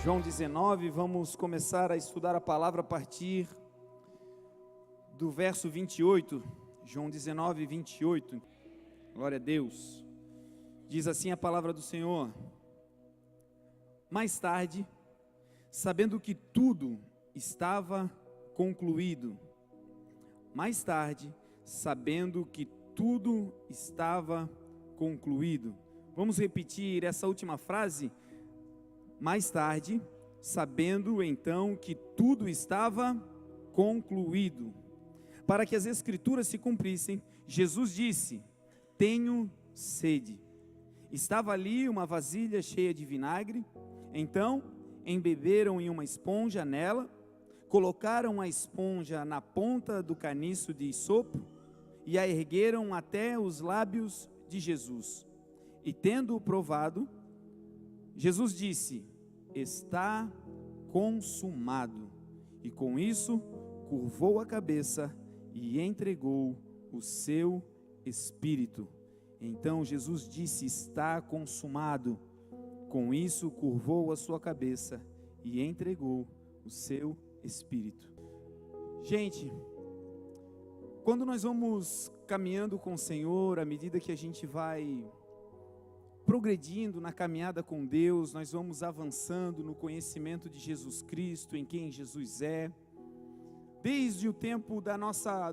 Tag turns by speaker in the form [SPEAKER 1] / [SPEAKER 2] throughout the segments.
[SPEAKER 1] João 19, vamos começar a estudar a palavra a partir do verso 28, João 19, 28, glória a Deus. Diz assim a palavra do Senhor: mais tarde, sabendo que tudo estava concluído, mais tarde, sabendo que tudo estava concluído. Vamos repetir essa última frase? Mais tarde, sabendo então que tudo estava concluído. Para que as Escrituras se cumprissem, Jesus disse: tenho sede. Estava ali uma vasilha cheia de vinagre. Então, embeberam em uma esponja nela, colocaram a esponja na ponta do caniço de isopo e a ergueram até os lábios de Jesus. E tendo-o provado, Jesus disse: está consumado. E com isso, curvou a cabeça e entregou o seu espírito. Então Jesus disse: está consumado. Com isso, curvou a sua cabeça e entregou o seu espírito. Gente, quando nós vamos caminhando com o Senhor, à medida que a gente vai progredindo na caminhada com Deus, nós vamos avançando no conhecimento de Jesus Cristo, em quem Jesus é. Desde o tempo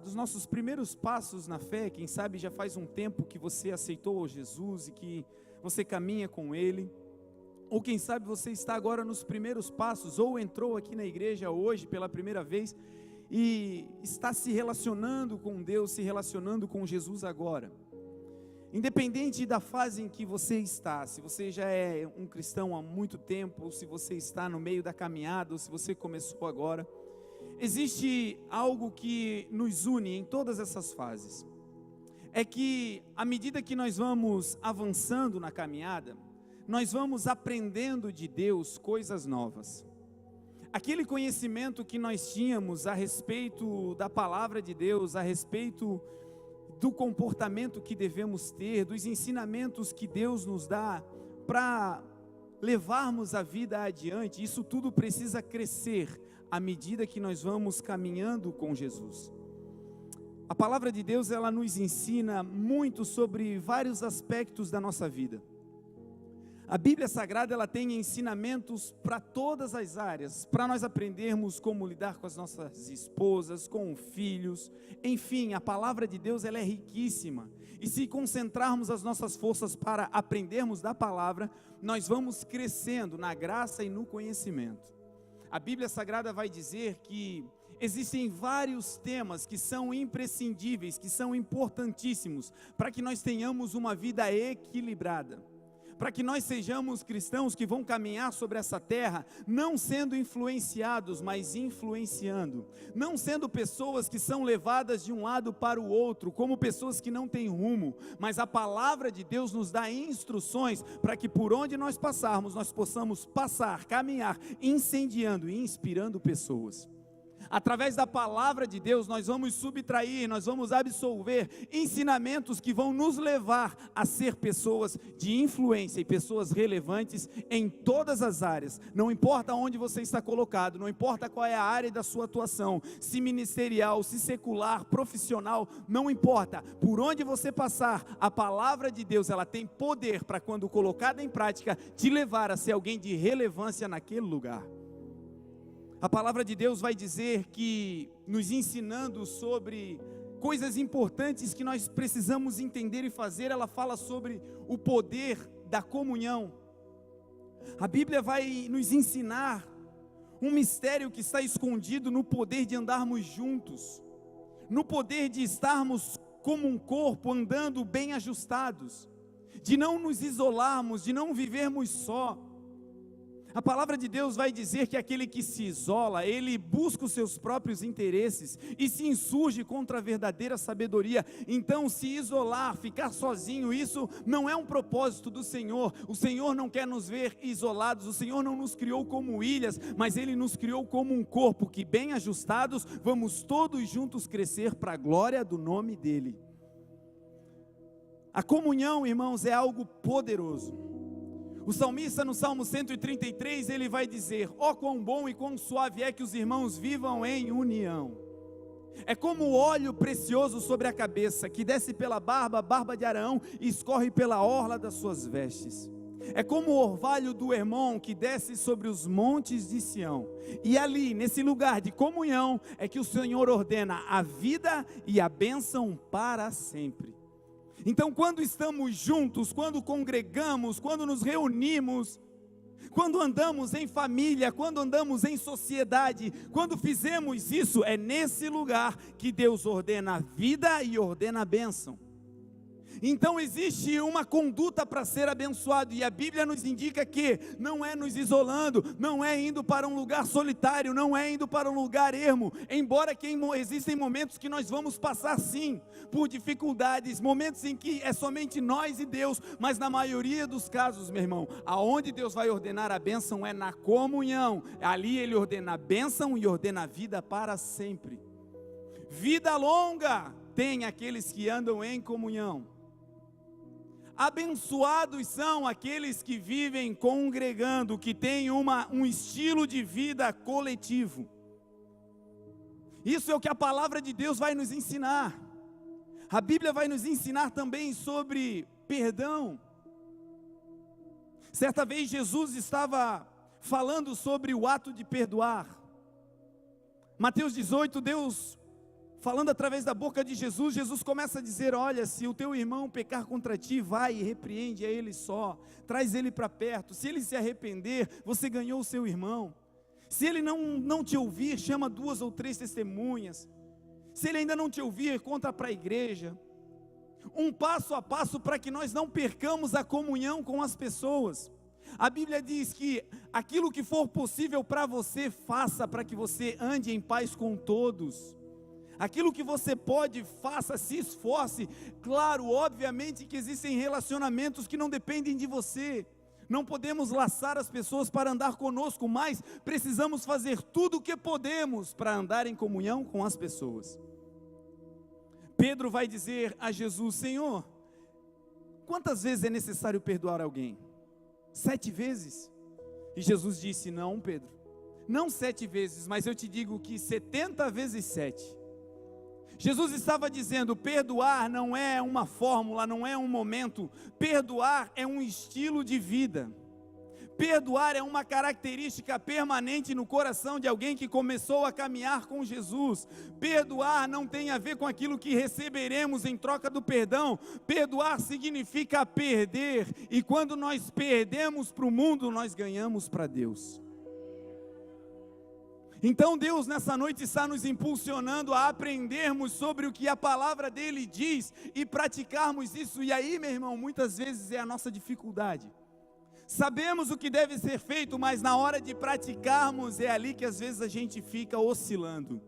[SPEAKER 1] dos nossos primeiros passos na fé, quem sabe já faz um tempo que você aceitou Jesus e que você caminha com Ele, ou quem sabe você está agora nos primeiros passos, ou entrou aqui na igreja hoje pela primeira vez e está se relacionando com Deus, se relacionando com Jesus agora. Independente da fase em que você está, se você já é um cristão há muito tempo, ou se você está no meio da caminhada, ou se você começou agora, existe algo que nos une em todas essas fases. É que à medida que nós vamos avançando na caminhada, nós vamos aprendendo de Deus coisas novas. Aquele conhecimento que nós tínhamos a respeito da palavra de Deus, a respeito do comportamento que devemos ter, dos ensinamentos que Deus nos dá para levarmos a vida adiante, isso tudo precisa crescer à medida que nós vamos caminhando com Jesus. A palavra de Deus, ela nos ensina muito sobre vários aspectos da nossa vida. A Bíblia Sagrada, ela tem ensinamentos para todas as áreas, para nós aprendermos como lidar com as nossas esposas, com filhos, enfim, a palavra de Deus, ela é riquíssima, e se concentrarmos as nossas forças para aprendermos da palavra, nós vamos crescendo na graça e no conhecimento. A Bíblia Sagrada vai dizer que existem vários temas que são imprescindíveis, que são importantíssimos, para que nós tenhamos uma vida equilibrada, para que nós sejamos cristãos que vão caminhar sobre essa terra, não sendo influenciados, mas influenciando, não sendo pessoas que são levadas de um lado para o outro, como pessoas que não têm rumo, mas a palavra de Deus nos dá instruções, para que por onde nós passarmos, nós possamos passar, caminhar, incendiando e inspirando pessoas. Através da palavra de Deus, nós vamos subtrair, nós vamos absorver ensinamentos que vão nos levar a ser pessoas de influência e pessoas relevantes em todas as áreas. Não importa onde você está colocado, não importa qual é a área da sua atuação, se ministerial, se secular, profissional, não importa. Por onde você passar, a palavra de Deus, ela tem poder para, quando colocada em prática, te levar a ser alguém de relevância naquele lugar. A palavra de Deus vai dizer que, nos ensinando sobre coisas importantes que nós precisamos entender e fazer, ela fala sobre o poder da comunhão. A Bíblia vai nos ensinar um mistério que está escondido no poder de andarmos juntos, no poder de estarmos como um corpo andando bem ajustados, de não nos isolarmos, de não vivermos só. A palavra de Deus vai dizer que aquele que se isola, ele busca os seus próprios interesses e se insurge contra a verdadeira sabedoria. Então, se isolar, ficar sozinho, isso não é um propósito do Senhor. O Senhor não quer nos ver isolados, o Senhor não nos criou como ilhas, mas Ele nos criou como um corpo que, bem ajustados, vamos todos juntos crescer para a glória do nome dEle. A comunhão, irmãos, é algo poderoso. O salmista no Salmo 133, ele vai dizer: ó quão bom e quão suave é que os irmãos vivam em união. É como o óleo precioso sobre a cabeça, que desce pela barba, a barba de Arão, e escorre pela orla das suas vestes. É como o orvalho do Hermon, que desce sobre os montes de Sião. E ali, nesse lugar de comunhão, é que o Senhor ordena a vida e a bênção para sempre. Então, quando estamos juntos, quando congregamos, quando nos reunimos, quando andamos em família, quando andamos em sociedade, quando fizemos isso, é nesse lugar que Deus ordena a vida e ordena a bênção. Então existe uma conduta para ser abençoado, e a Bíblia nos indica que não é nos isolando, não é indo para um lugar solitário, não é indo para um lugar ermo, embora que existem momentos que nós vamos passar sim, por dificuldades, momentos em que é somente nós e Deus, mas na maioria dos casos, meu irmão, aonde Deus vai ordenar a bênção é na comunhão, ali Ele ordena a bênção e ordena a vida para sempre. Vida longa tem aqueles que andam em comunhão. Abençoados são aqueles que vivem congregando, que têm um estilo de vida coletivo. Isso é o que a palavra de Deus vai nos ensinar. A Bíblia vai nos ensinar também sobre perdão. Certa vez Jesus estava falando sobre o ato de perdoar. Mateus 18, Deus falando através da boca de Jesus, Jesus começa a dizer: olha, se o teu irmão pecar contra ti, vai e repreende a ele só, traz ele para perto, se ele se arrepender, você ganhou o seu irmão. Se ele não te ouvir, chama 2 ou 3 testemunhas. Se ele ainda não te ouvir, conta para a igreja. Um passo a passo para que nós não percamos a comunhão com as pessoas. A Bíblia diz que aquilo que for possível para você, faça para que você ande em paz com todos. Aquilo que você pode, faça, se esforce. Claro, obviamente que existem relacionamentos que não dependem de você. Não podemos laçar as pessoas para andar conosco, mas precisamos fazer tudo o que podemos para andar em comunhão com as pessoas. Pedro vai dizer a Jesus: Senhor, quantas vezes é necessário perdoar alguém? 7 vezes? E Jesus disse: não, Pedro, não 7 vezes, mas eu te digo que 70 vezes 7. Jesus estava dizendo: perdoar não é uma fórmula, não é um momento. Perdoar é um estilo de vida. Perdoar é uma característica permanente no coração de alguém que começou a caminhar com Jesus. Perdoar não tem a ver com aquilo que receberemos em troca do perdão. Perdoar significa perder, e quando nós perdemos para o mundo, nós ganhamos para Deus. Então Deus nessa noite está nos impulsionando a aprendermos sobre o que a palavra dele diz e praticarmos isso. E aí, meu irmão, muitas vezes é a nossa dificuldade. Sabemos o que deve ser feito, mas na hora de praticarmos é ali que às vezes a gente fica oscilando.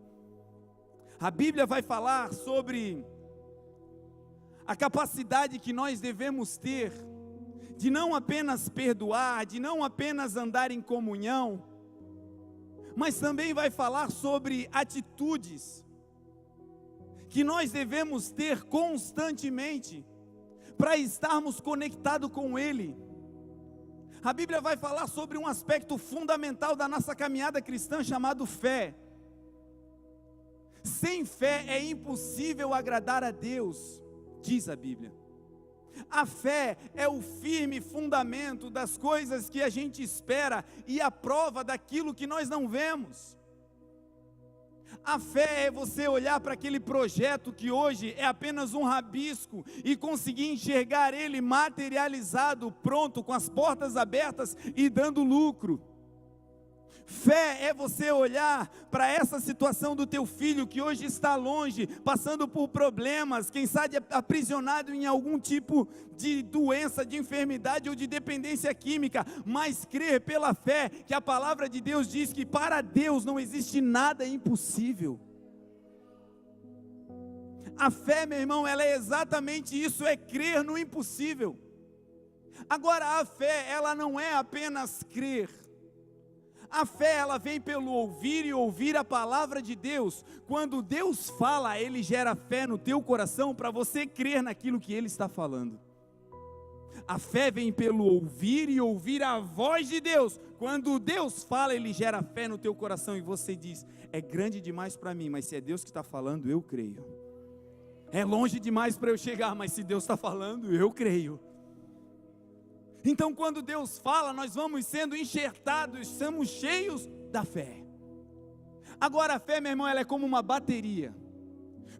[SPEAKER 1] A Bíblia vai falar sobre a capacidade que nós devemos ter de não apenas perdoar, de não apenas andar em comunhão, mas também vai falar sobre atitudes que nós devemos ter constantemente para estarmos conectados com Ele. A Bíblia vai falar sobre um aspecto fundamental da nossa caminhada cristã chamado fé. Sem fé é impossível agradar a Deus, diz a Bíblia. A fé é o firme fundamento das coisas que a gente espera e a prova daquilo que nós não vemos. A fé é você olhar para aquele projeto que hoje é apenas um rabisco e conseguir enxergar ele materializado, pronto, com as portas abertas e dando lucro. Fé é você olhar para essa situação do teu filho que hoje está longe, passando por problemas, quem sabe aprisionado em algum tipo de doença, de enfermidade ou de dependência química, mas crer pela fé que a palavra de Deus diz que para Deus não existe nada impossível. A fé, meu irmão, ela é exatamente isso, é crer no impossível. Agora, a fé, ela não é apenas crer. A fé, ela vem pelo ouvir e ouvir a palavra de Deus. Quando Deus fala, Ele gera fé no teu coração para você crer naquilo que Ele está falando. A fé vem pelo ouvir e ouvir a voz de Deus. Quando Deus fala, Ele gera fé no teu coração e você diz: é grande demais para mim, mas se é Deus que está falando, eu creio. É longe demais para eu chegar, mas se Deus está falando, eu creio. Então quando Deus fala, nós vamos sendo enxertados, somos cheios da fé. Agora a fé, meu irmão, ela é como uma bateria.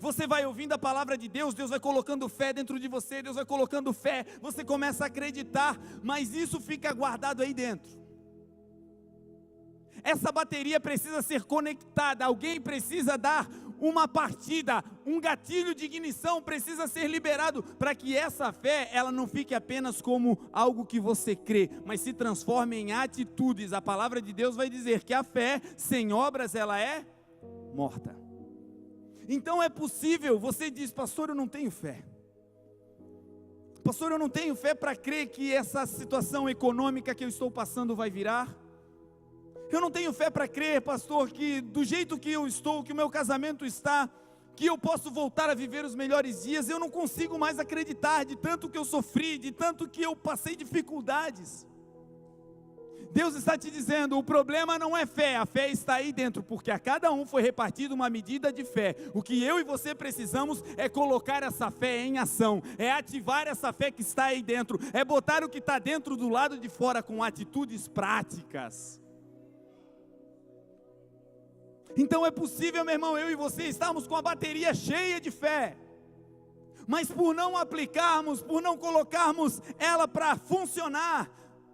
[SPEAKER 1] Você vai ouvindo a palavra de Deus, Deus vai colocando fé dentro de você, Deus vai colocando fé, você começa a acreditar, mas isso fica guardado aí dentro. Essa bateria precisa ser conectada, alguém precisa dar uma partida, um gatilho de ignição precisa ser liberado, para que essa fé, ela não fique apenas como algo que você crê, mas se transforme em atitudes. A palavra de Deus vai dizer que a fé sem obras, ela é morta. Então é possível, você diz: pastor, eu não tenho fé. Pastor, eu não tenho fé para crer que essa situação econômica que eu estou passando vai virar. Eu não tenho fé para crer, pastor, que do jeito que eu estou, que o meu casamento está, que eu posso voltar a viver os melhores dias. Eu não consigo mais acreditar, de tanto que eu sofri, de tanto que eu passei dificuldades. Deus está te dizendo: o problema não é fé, a fé está aí dentro, porque a cada um foi repartida uma medida de fé. O que eu e você precisamos é colocar essa fé em ação, é ativar essa fé que está aí dentro, é botar o que está dentro do lado de fora com atitudes práticas. Então é possível, meu irmão, eu e você estarmos com a bateria cheia de fé, mas por não aplicarmos, por não colocarmos ela para funcionar,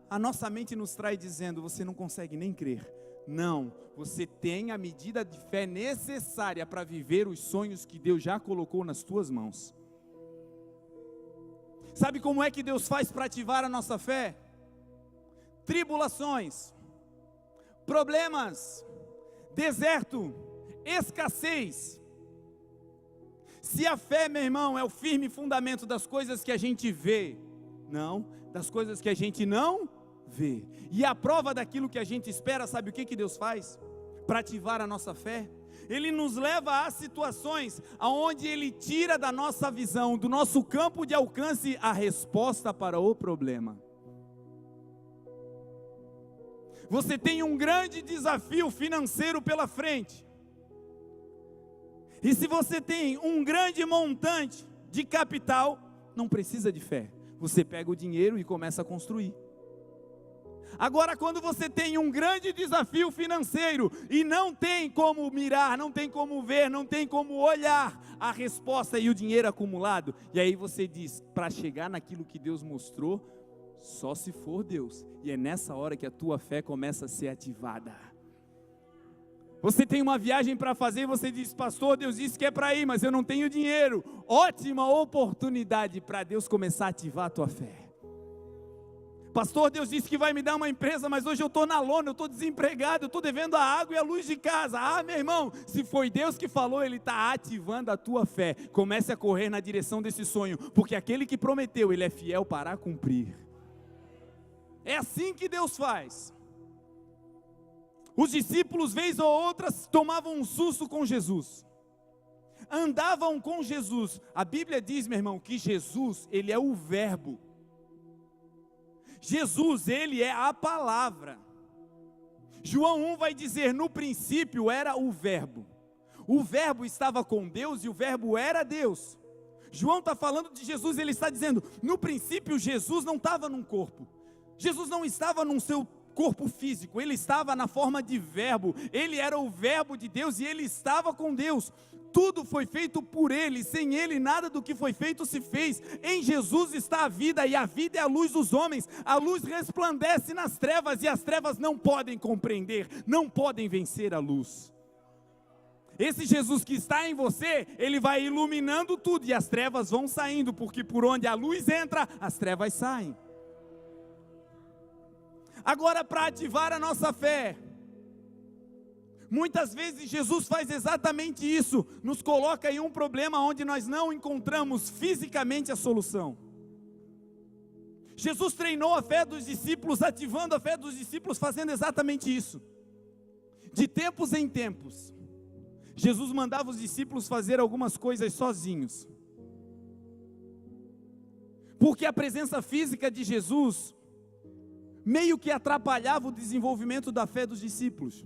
[SPEAKER 1] a nossa mente nos trai dizendo: você não consegue nem crer. Não, você tem a medida de fé necessária para viver os sonhos que Deus já colocou nas tuas mãos. Sabe como é que Deus faz para ativar a nossa fé? Tribulações, problemas, deserto, escassez. Se a fé, meu irmão, é o firme fundamento das coisas que a gente vê, não, das coisas que a gente não vê, e a prova daquilo que a gente espera, sabe o que Deus faz para ativar a nossa fé? Ele nos leva a situações onde Ele tira da nossa visão, do nosso campo de alcance, a resposta para o problema. Você tem um grande desafio financeiro pela frente, e se você tem um grande montante de capital, não precisa de fé, você pega o dinheiro e começa a construir. Agora, quando você tem um grande desafio financeiro e não tem como mirar, não tem como ver, não tem como olhar a resposta e o dinheiro acumulado, e aí você diz: para chegar naquilo que Deus mostrou, só se for Deus. E é nessa hora que a tua fé começa a ser ativada. Você tem uma viagem para fazer e você diz: pastor, Deus disse que é para ir, mas eu não tenho dinheiro. Ótima oportunidade para Deus começar a ativar a tua fé. Pastor, Deus disse que vai me dar uma empresa, mas hoje eu estou na lona, eu estou desempregado, eu estou devendo a água e a luz de casa. Ah, meu irmão, se foi Deus que falou, Ele está ativando a tua fé. Comece a correr na direção desse sonho, porque aquele que prometeu, Ele é fiel para cumprir. É assim que Deus faz. Os discípulos, vez ou outra, tomavam um susto com Jesus, andavam com Jesus. A Bíblia diz, meu irmão, que Jesus, Ele é o verbo. Jesus, Ele é a palavra. João 1 vai dizer: no princípio era o verbo. O verbo estava com Deus e o verbo era Deus. João está falando de Jesus, ele está dizendo: no princípio Jesus não estava num corpo. Jesus não estava no seu corpo físico, Ele estava na forma de verbo. Ele era o verbo de Deus e Ele estava com Deus. Tudo foi feito por Ele, sem Ele nada do que foi feito se fez. Em Jesus está a vida, e a vida é a luz dos homens. A luz resplandece nas trevas, e as trevas não podem compreender, não podem vencer a luz. Esse Jesus que está em você, Ele vai iluminando tudo, e as trevas vão saindo, porque por onde a luz entra, as trevas saem. Agora, para ativar a nossa fé, muitas vezes Jesus faz exatamente isso, nos coloca em um problema onde nós não encontramos fisicamente a solução. Jesus treinou a fé dos discípulos, ativando a fé dos discípulos, fazendo exatamente isso. De tempos em tempos, Jesus mandava os discípulos fazer algumas coisas sozinhos. Porque a presença física de Jesus meio que atrapalhava o desenvolvimento da fé dos discípulos.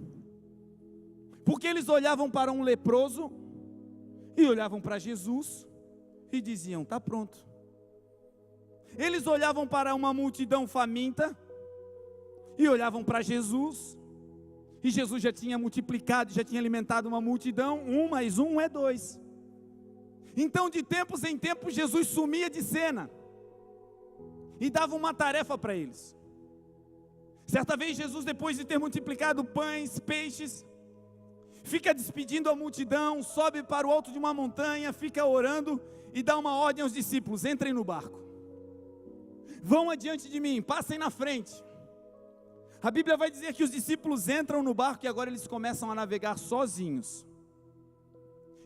[SPEAKER 1] Porque eles olhavam para um leproso e olhavam para Jesus e diziam: está pronto. Eles olhavam para uma multidão faminta e olhavam para Jesus, e Jesus já tinha multiplicado, já tinha alimentado uma multidão. 1 mais 1 é 2. Então, de tempos em tempos, Jesus sumia de cena e dava uma tarefa para eles. Certa vez, Jesus, depois de ter multiplicado pães, peixes, fica despedindo a multidão, sobe para o alto de uma montanha, fica orando e dá uma ordem aos discípulos: entrem no barco, vão adiante de mim, passem na frente. A Bíblia vai dizer que os discípulos entram no barco e agora eles começam a navegar sozinhos.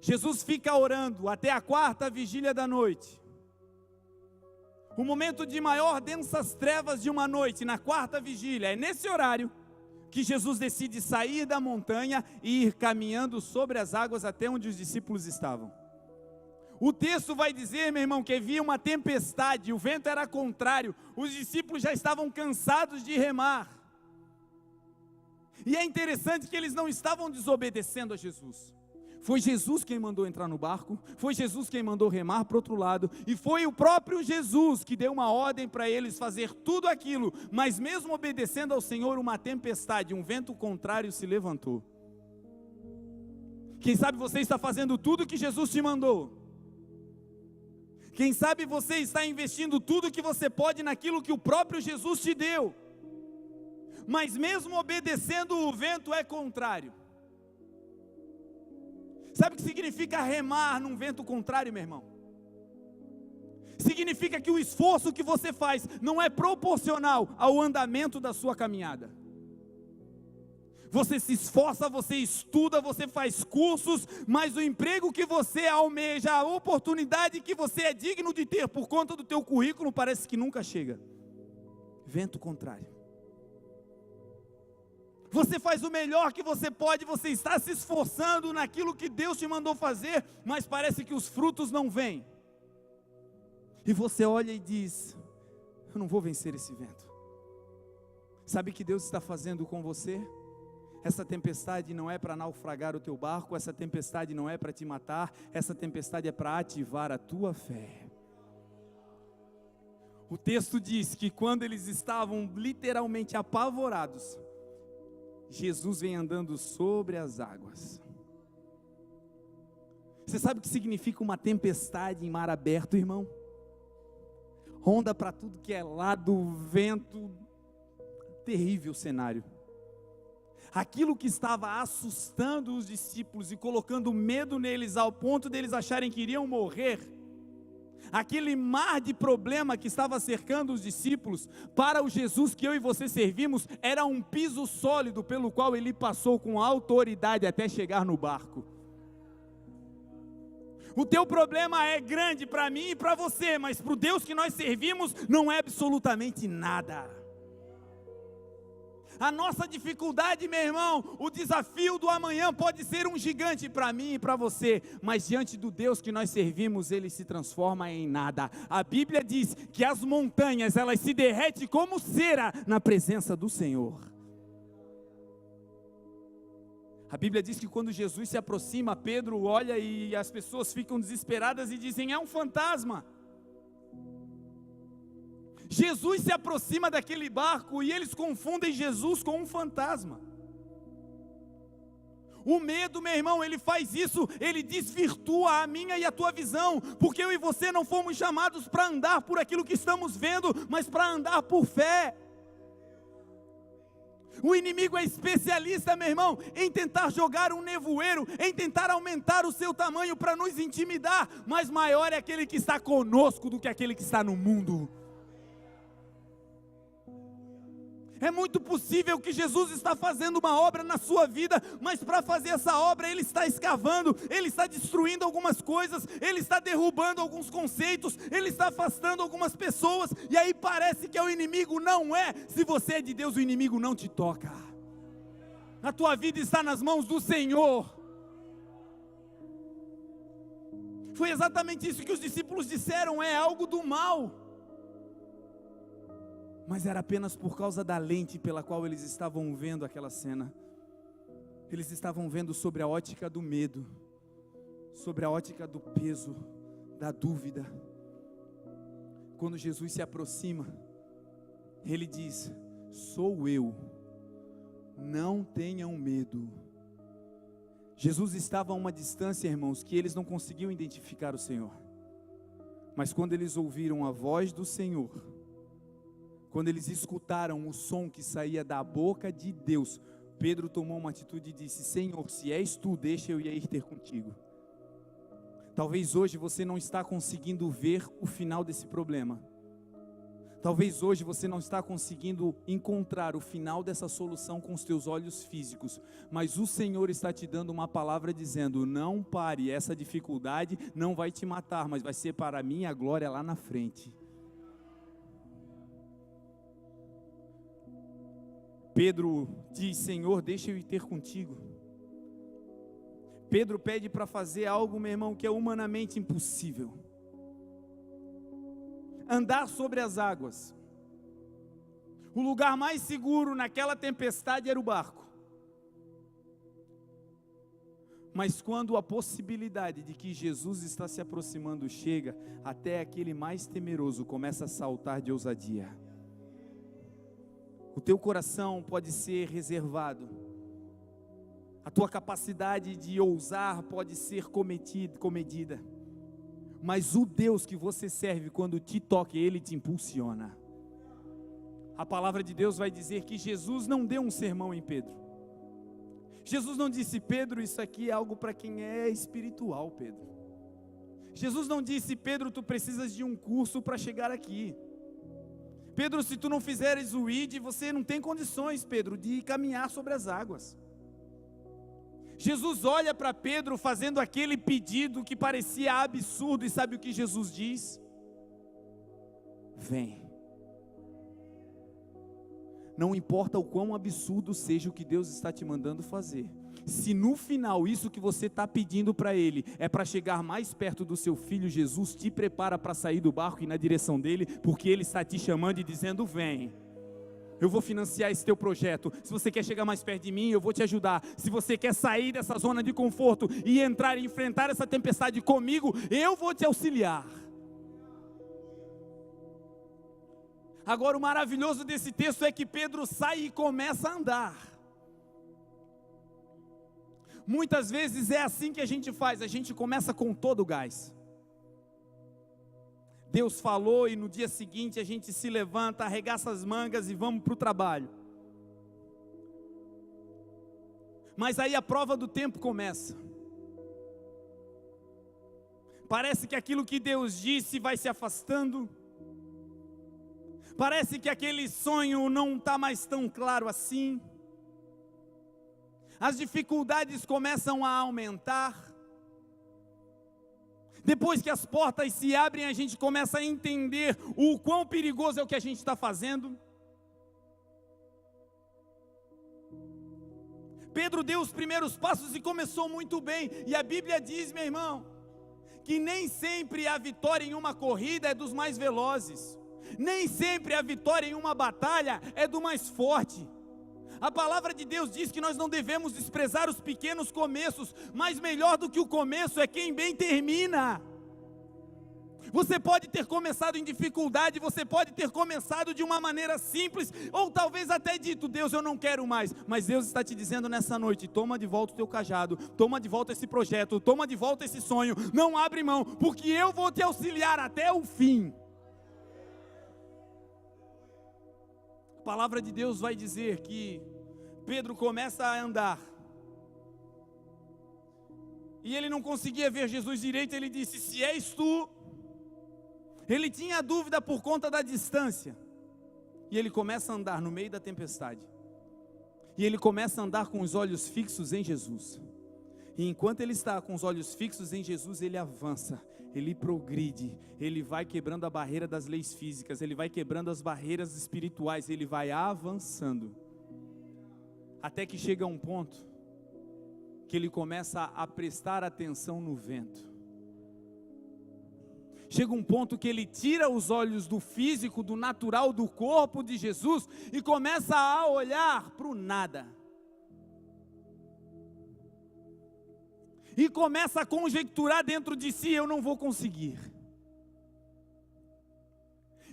[SPEAKER 1] Jesus fica orando até a 4ª vigília da noite. O momento de maior densas trevas de uma noite, na 4ª vigília, é nesse horário que Jesus decide sair da montanha e ir caminhando sobre as águas até onde os discípulos estavam. O texto vai dizer, meu irmão, que havia uma tempestade, o vento era contrário, os discípulos já estavam cansados de remar. E é interessante que eles não estavam desobedecendo a Jesus. Foi Jesus quem mandou entrar no barco, foi Jesus quem mandou remar para o outro lado, e foi o próprio Jesus que deu uma ordem para eles fazer tudo aquilo, mas mesmo obedecendo ao Senhor, uma tempestade, um vento contrário se levantou. Quem sabe você está fazendo tudo que Jesus te mandou. Quem sabe você está investindo tudo que você pode naquilo que o próprio Jesus te deu, mas mesmo obedecendo, o vento é contrário. Sabe o que significa remar num vento contrário, meu irmão? Significa que o esforço que você faz não é proporcional ao andamento da sua caminhada. Você se esforça, você estuda, você faz cursos, mas o emprego que você almeja, a oportunidade que você é digno de ter por conta do teu currículo, parece que nunca chega. Vento contrário. Você faz o melhor que você pode, você está se esforçando naquilo que Deus te mandou fazer, mas parece que os frutos não vêm. E você olha e diz: eu não vou vencer esse vento. Sabe o que Deus está fazendo com você? Essa tempestade não é para naufragar o teu barco, essa tempestade não é para te matar, essa tempestade é para ativar a tua fé. O texto diz que quando eles estavam literalmente apavorados, Jesus vem andando sobre as águas. Você sabe o que significa uma tempestade em mar aberto, irmão? Onda para tudo que é lado, vento, terrível cenário. Aquilo que estava assustando os discípulos e colocando medo neles ao ponto deles acharem que iriam morrer, aquele mar de problema que estava cercando os discípulos, para o Jesus que eu e você servimos, era um piso sólido pelo qual ele passou com autoridade até chegar no barco. O teu problema é grande para mim e para você, mas para o Deus que nós servimos não é absolutamente nada. A nossa dificuldade, meu irmão, o desafio do amanhã pode ser um gigante para mim e para você, mas diante do Deus que nós servimos, ele se transforma em nada. A Bíblia diz que as montanhas, elas se derretem como cera na presença do Senhor. A Bíblia diz que quando Jesus se aproxima, Pedro olha e as pessoas ficam desesperadas e dizem: é um fantasma. Jesus se aproxima daquele barco e eles confundem Jesus com um fantasma. O medo, meu irmão, ele faz isso, ele desvirtua a minha e a tua visão, porque eu e você não fomos chamados para andar por aquilo que estamos vendo, mas para andar por fé. O inimigo é especialista, meu irmão, em tentar jogar um nevoeiro, em tentar aumentar o seu tamanho para nos intimidar, mas maior é aquele que está conosco do que aquele que está no mundo. É muito possível que Jesus está fazendo uma obra na sua vida, mas para fazer essa obra ele está escavando, ele está destruindo algumas coisas, ele está derrubando alguns conceitos, ele está afastando algumas pessoas, e aí parece que é o inimigo. Não é. Se você é de Deus, o inimigo não te toca. A tua vida está nas mãos do Senhor. Foi exatamente isso que os discípulos disseram: é algo do mal. Mas era apenas por causa da lente pela qual eles estavam vendo aquela cena. Eles estavam vendo sobre a ótica do medo, sobre a ótica do peso, da dúvida. Quando Jesus se aproxima, Ele diz: sou eu, não tenham medo. Jesus estava a uma distância, irmãos, que eles não conseguiam identificar o Senhor. Mas quando eles ouviram a voz do Senhor, quando eles escutaram o som que saía da boca de Deus, Pedro tomou uma atitude e disse: Senhor, se és tu, deixa eu ir ter contigo. Talvez hoje você não está conseguindo ver o final desse problema. Talvez hoje você não está conseguindo encontrar o final dessa solução com os teus olhos físicos, mas o Senhor está te dando uma palavra dizendo: não pare, essa dificuldade não vai te matar, mas vai ser para a minha glória lá na frente. Pedro diz: Senhor, deixa eu ir ter contigo. Pedro pede para fazer algo, meu irmão, que é humanamente impossível: andar sobre as águas. O lugar mais seguro naquela tempestade era o barco. Mas quando a possibilidade de que Jesus está se aproximando chega, até aquele mais temeroso começa a saltar de ousadia. O teu coração pode ser reservado, a tua capacidade de ousar pode ser comedida, mas o Deus que você serve, quando te toca, Ele te impulsiona. A palavra de Deus vai dizer que Jesus não deu um sermão em Pedro. Jesus não disse: Pedro, isso aqui é algo para quem é espiritual, Pedro. Jesus não disse: Pedro, tu precisas de um curso para chegar aqui. Pedro, se tu não fizeres o ID, você não tem condições, Pedro, de caminhar sobre as águas. Jesus olha para Pedro fazendo aquele pedido que parecia absurdo, e sabe o que Jesus diz? Vem. Não importa o quão absurdo seja o que Deus está te mandando fazer, se no final isso que você está pedindo para Ele é para chegar mais perto do seu filho Jesus, te prepara para sair do barco e ir na direção dele, porque Ele está te chamando e dizendo: vem, eu vou financiar esse teu projeto. Se você quer chegar mais perto de mim, eu vou te ajudar. Se você quer sair dessa zona de conforto e entrar e enfrentar essa tempestade comigo, eu vou te auxiliar. Agora, o maravilhoso desse texto é que Pedro sai e começa a andar. Muitas vezes é assim que a gente faz, a gente começa com todo o gás. Deus falou e no dia seguinte a gente se levanta, arregaça as mangas e vamos para o trabalho. Mas aí a prova do tempo começa. Parece que aquilo que Deus disse vai se afastando. Parece que aquele sonho não está mais tão claro assim. As dificuldades começam a aumentar. Depois que as portas se abrem, a gente começa a entender o quão perigoso é o que a gente está fazendo. Pedro deu os primeiros passos e começou muito bem. E a Bíblia diz, meu irmão, que nem sempre a vitória em uma corrida é dos mais velozes. Nem sempre a vitória em uma batalha é do mais forte. A palavra de Deus diz que nós não devemos desprezar os pequenos começos, mas melhor do que o começo é quem bem termina. Você pode ter começado em dificuldade, você pode ter começado de uma maneira simples, ou talvez até dito: Deus, eu não quero mais. Mas Deus está te dizendo nessa noite: toma de volta o teu cajado, toma de volta esse projeto, toma de volta esse sonho, não abre mão, porque eu vou te auxiliar até o fim. A palavra de Deus vai dizer que Pedro começa a andar, e ele não conseguia ver Jesus direito. Ele disse: se és tu. Ele tinha dúvida por conta da distância, e ele começa a andar no meio da tempestade, e ele começa a andar com os olhos fixos em Jesus, e enquanto ele está com os olhos fixos em Jesus, ele avança, ele progride, ele vai quebrando a barreira das leis físicas, ele vai quebrando as barreiras espirituais, ele vai avançando, até que chega a um ponto, que ele começa a prestar atenção no vento. Chega um ponto que ele tira os olhos do físico, do natural, do corpo de Jesus e começa a olhar para o nada. E começa a conjecturar dentro de si: eu não vou conseguir.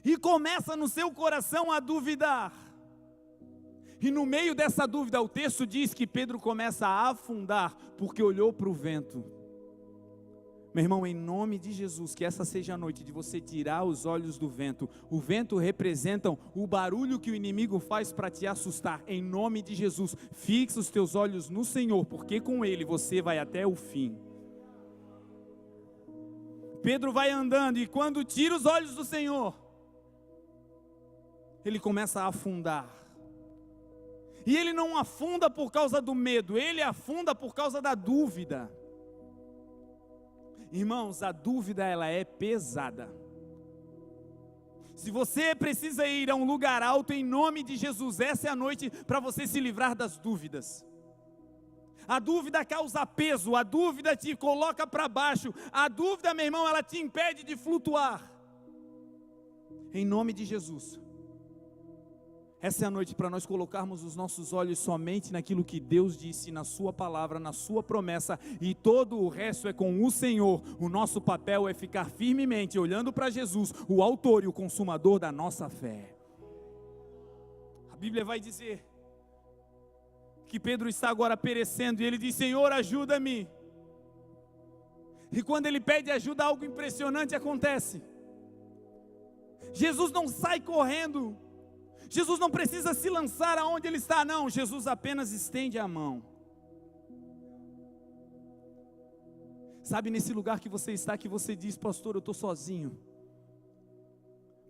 [SPEAKER 1] E começa no seu coração a duvidar. E no meio dessa dúvida, o texto diz que Pedro começa a afundar, porque olhou para o vento. Meu irmão, em nome de Jesus, que essa seja a noite de você tirar os olhos do vento. O vento representa o barulho que o inimigo faz para te assustar. Em nome de Jesus, fixa os teus olhos no Senhor, porque com Ele você vai até o fim. Pedro vai andando e quando tira os olhos do Senhor, ele começa a afundar. E ele não afunda por causa do medo, ele afunda por causa da dúvida. Irmãos, a dúvida ela é pesada. Se você precisa ir a um lugar alto, em nome de Jesus, essa é a noite para você se livrar das dúvidas. A dúvida causa peso, a dúvida te coloca para baixo, a dúvida, meu irmão, ela te impede de flutuar. Em nome de Jesus. Essa é a noite para nós colocarmos os nossos olhos somente naquilo que Deus disse, na sua palavra, na sua promessa, e todo o resto é com o Senhor. O nosso papel é ficar firmemente olhando para Jesus, o autor e o consumador da nossa fé. A Bíblia vai dizer que Pedro está agora perecendo, e ele diz: Senhor, ajuda-me. E quando ele pede ajuda, algo impressionante acontece. Jesus não sai correndo, Jesus não precisa se lançar aonde ele está, não. Jesus apenas estende a mão. Sabe, nesse lugar que você está, que você diz: pastor, eu estou sozinho.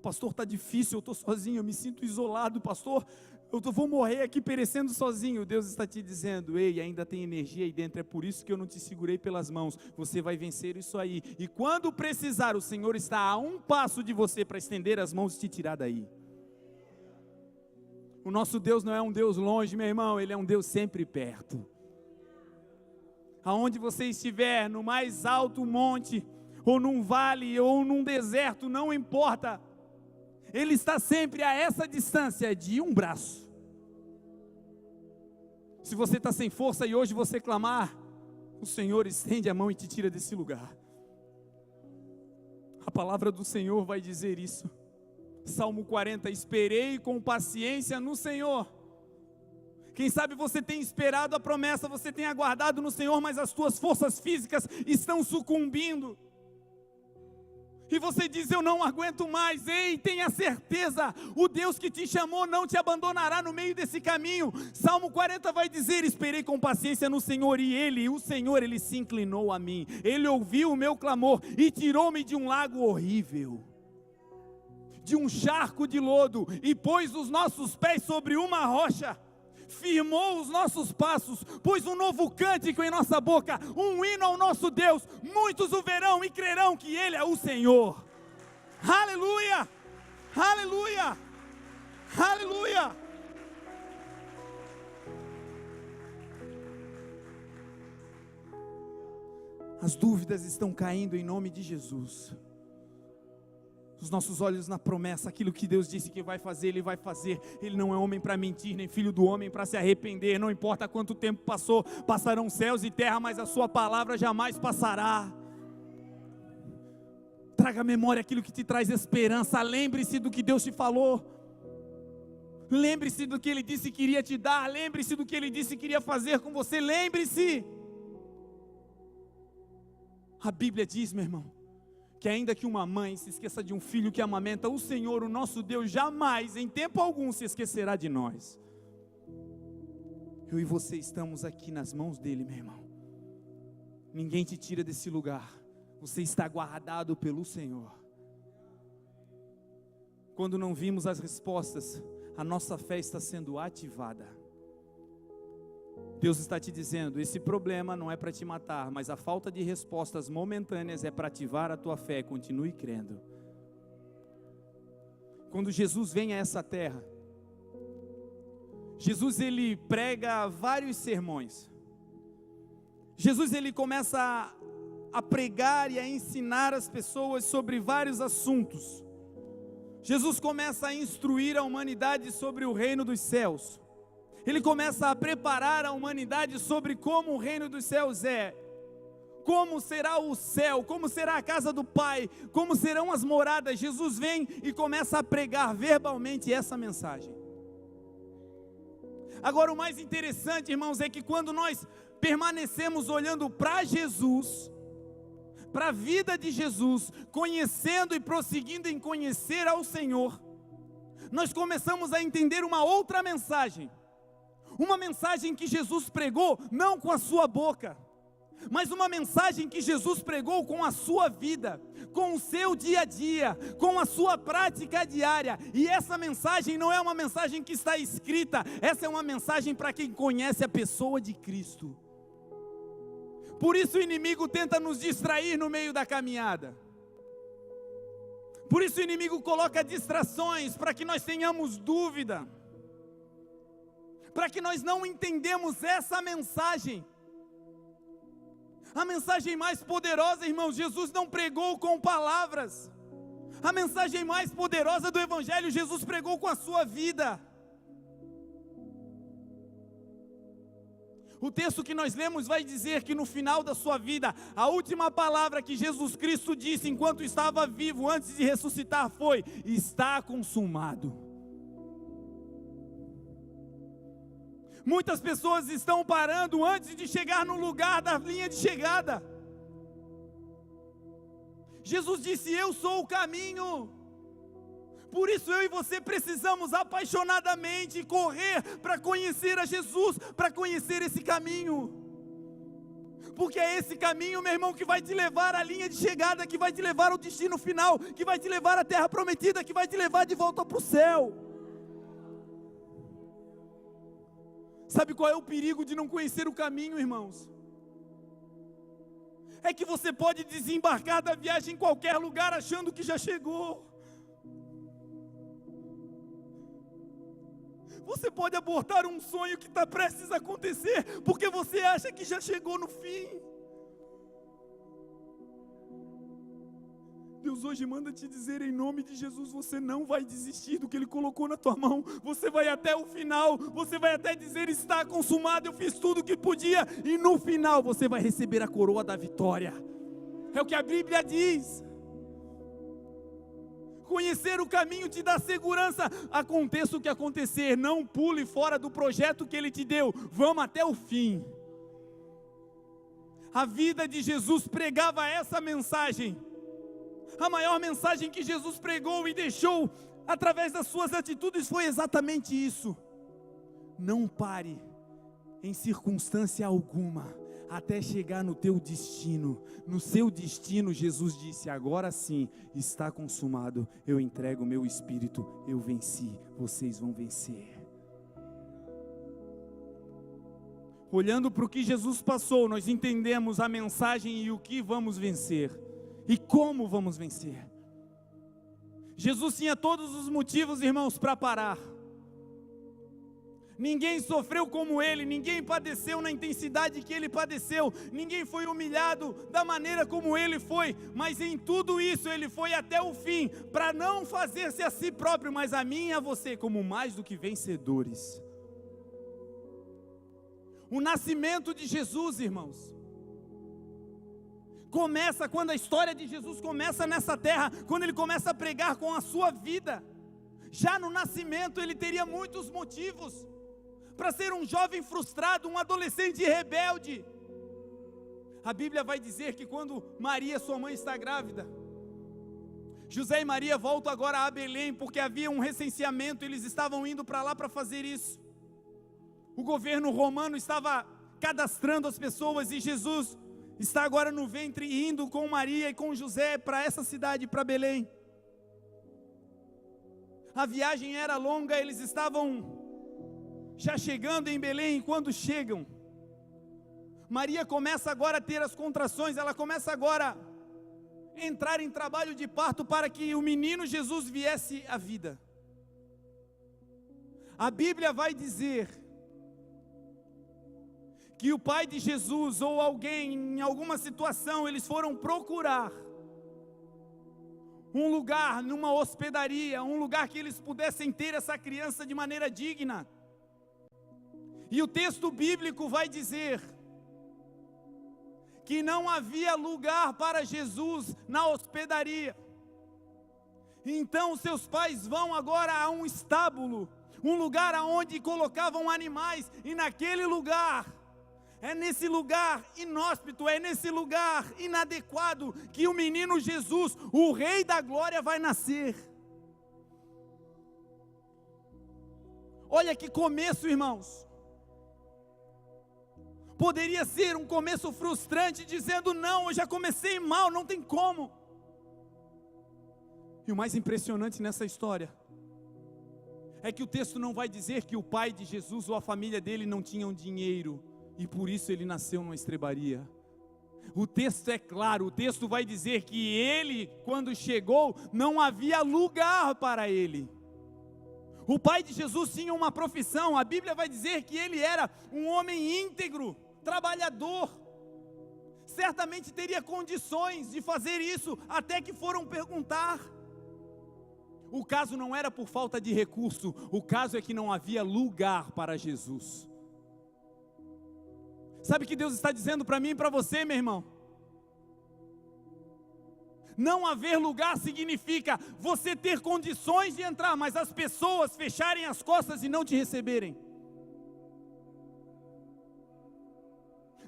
[SPEAKER 1] Pastor, está difícil, eu estou sozinho, eu me sinto isolado. Pastor, eu vou morrer aqui perecendo sozinho. Deus está te dizendo: ei, ainda tem energia aí dentro, é por isso que eu não te segurei pelas mãos. Você vai vencer isso aí. E quando precisar, o Senhor está a um passo de você para estender as mãos e te tirar daí. O nosso Deus não é um Deus longe, meu irmão, Ele é um Deus sempre perto. Aonde você estiver, no mais alto monte, ou num vale, ou num deserto, não importa. Ele está sempre a essa distância de um braço. Se você está sem força e hoje você clamar, o Senhor estende a mão e te tira desse lugar. A palavra do Senhor vai dizer isso. Salmo 40, esperei com paciência no Senhor. Quem sabe você tem esperado a promessa, você tem aguardado no Senhor, mas as tuas forças físicas estão sucumbindo. E você diz: eu não aguento mais. Ei, tenha certeza, o Deus que te chamou não te abandonará no meio desse caminho. Salmo 40 vai dizer: esperei com paciência no Senhor, e o Senhor, Ele se inclinou a mim. Ele ouviu o meu clamor e tirou-me de um lago horrível, de um charco de lodo, e pôs os nossos pés sobre uma rocha, firmou os nossos passos, pôs um novo cântico em nossa boca, um hino ao nosso Deus. Muitos o verão e crerão que Ele é o Senhor. Aleluia, aleluia, aleluia. As dúvidas estão caindo em nome de Jesus. Os nossos olhos na promessa, aquilo que Deus disse que vai fazer, Ele vai fazer. Ele não é homem para mentir, nem filho do homem para se arrepender. Não importa quanto tempo passou, passarão céus e terra, mas a sua palavra jamais passará. Traga à memória aquilo que te traz esperança. Lembre-se do que Deus te falou. Lembre-se do que Ele disse que iria te dar. Lembre-se do que Ele disse que iria fazer com você. Lembre-se. A Bíblia diz, meu irmão, que ainda que uma mãe se esqueça de um filho que amamenta, o Senhor, o nosso Deus, jamais, em tempo algum, se esquecerá de nós. Eu e você estamos aqui nas mãos dEle, meu irmão. Ninguém te tira desse lugar. Você está guardado pelo Senhor. Quando não vimos as respostas, a nossa fé está sendo ativada. Deus está te dizendo: esse problema não é para te matar, mas a falta de respostas momentâneas é para ativar a tua fé. Continue crendo. Quando Jesus vem a essa terra, Jesus ele prega vários sermões. Jesus ele começa a pregar e a ensinar as pessoas sobre vários assuntos. Jesus começa a instruir a humanidade sobre o reino dos céus. Ele começa a preparar a humanidade sobre como o reino dos céus é. Como será o céu, como será a casa do Pai, como serão as moradas. Jesus vem e começa a pregar verbalmente essa mensagem. Agora, o mais interessante, irmãos, é que quando nós permanecemos olhando para Jesus, para a vida de Jesus, conhecendo e prosseguindo em conhecer ao Senhor, nós começamos a entender uma outra mensagem. Uma mensagem que Jesus pregou não com a sua boca, mas uma mensagem que Jesus pregou com a sua vida, com o seu dia a dia, com a sua prática diária. E essa mensagem não é uma mensagem que está escrita, essa é uma mensagem para quem conhece a pessoa de Cristo. Por isso o inimigo tenta nos distrair no meio da caminhada. Por isso o inimigo coloca distrações para que nós tenhamos dúvida, para que nós não entendemos essa mensagem. A mensagem mais poderosa, irmãos, Jesus não pregou com palavras. A mensagem mais poderosa do Evangelho, Jesus pregou com a sua vida. O texto que nós lemos vai dizer que no final da sua vida, a última palavra que Jesus Cristo disse enquanto estava vivo, antes de ressuscitar, foi: está consumado. Muitas pessoas estão parando antes de chegar no lugar da linha de chegada. Jesus disse: eu sou o caminho. Por isso eu e você precisamos apaixonadamente correr para conhecer a Jesus, para conhecer esse caminho. Porque é esse caminho, meu irmão, que vai te levar à linha de chegada, que vai te levar ao destino final, que vai te levar à terra prometida, que vai te levar de volta para o céu. Sabe qual é o perigo de não conhecer o caminho, irmãos? É que você pode desembarcar da viagem em qualquer lugar achando que já chegou. Você pode abortar um sonho que está prestes a acontecer, porque você acha que já chegou no fim. Deus hoje manda te dizer em nome de Jesus: você não vai desistir do que Ele colocou na tua mão. Você vai até o final, você vai até dizer: está consumado, eu fiz tudo o que podia. E no final você vai receber a coroa da vitória. É o que a Bíblia diz. Conhecer o caminho te dá segurança. Aconteça o que acontecer, não pule fora do projeto que Ele te deu. Vamos até o fim. A vida de Jesus pregava essa mensagem. A maior mensagem que Jesus pregou e deixou através das suas atitudes foi exatamente isso: não pare em circunstância alguma até chegar no teu destino. No seu destino, Jesus disse: agora sim, está consumado, eu entrego o meu espírito, eu venci, vocês vão vencer. Olhando para o que Jesus passou, nós entendemos a mensagem e o que vamos vencer, e como vamos vencer. Jesus tinha todos os motivos, irmãos, para parar. Ninguém sofreu como Ele, ninguém padeceu na intensidade que Ele padeceu, ninguém foi humilhado da maneira como Ele foi, mas em tudo isso Ele foi até o fim, para não fazer-se a si próprio, mas a mim e a você, como mais do que vencedores. O nascimento de Jesus, irmãos, começa quando a história de Jesus começa nessa terra, quando Ele começa a pregar com a sua vida. Já no nascimento Ele teria muitos motivos para ser um jovem frustrado, um adolescente rebelde. A Bíblia vai dizer que quando Maria, sua mãe, está grávida, José e Maria voltam agora a Belém, porque havia um recenseamento, eles estavam indo para lá para fazer isso. O governo romano estava cadastrando as pessoas, e Jesus está agora no ventre, indo com Maria e com José para essa cidade, para Belém. A viagem era longa, eles estavam já chegando em Belém. E quando chegam, Maria começa agora a ter as contrações, ela começa agora a entrar em trabalho de parto para que o menino Jesus viesse à vida. A Bíblia vai dizer que o pai de Jesus ou alguém em alguma situação, eles foram procurar um lugar numa hospedaria, um lugar que eles pudessem ter essa criança de maneira digna. E o texto bíblico vai dizer que não havia lugar para Jesus na hospedaria. Então seus pais vão agora a um estábulo, um lugar aonde colocavam animais, e naquele lugar, é nesse lugar inóspito, é nesse lugar inadequado que o menino Jesus, o Rei da Glória, vai nascer. Olha que começo, irmãos. Poderia ser um começo frustrante, dizendo: não, eu já comecei mal, não tem como. E o mais impressionante nessa história é que o texto não vai dizer que o pai de Jesus ou a família dele não tinham dinheiro e por isso ele nasceu numa estrebaria. O texto é claro, o texto vai dizer que ele, quando chegou, não havia lugar para ele. O pai de Jesus tinha uma profissão, a Bíblia vai dizer que ele era um homem íntegro, trabalhador, certamente teria condições de fazer isso, até que foram perguntar. O caso não era por falta de recurso, o caso é que não havia lugar para Jesus. Sabe o que Deus está dizendo para mim e para você, meu irmão? Não haver lugar significa você ter condições de entrar, mas as pessoas fecharem as costas e não te receberem.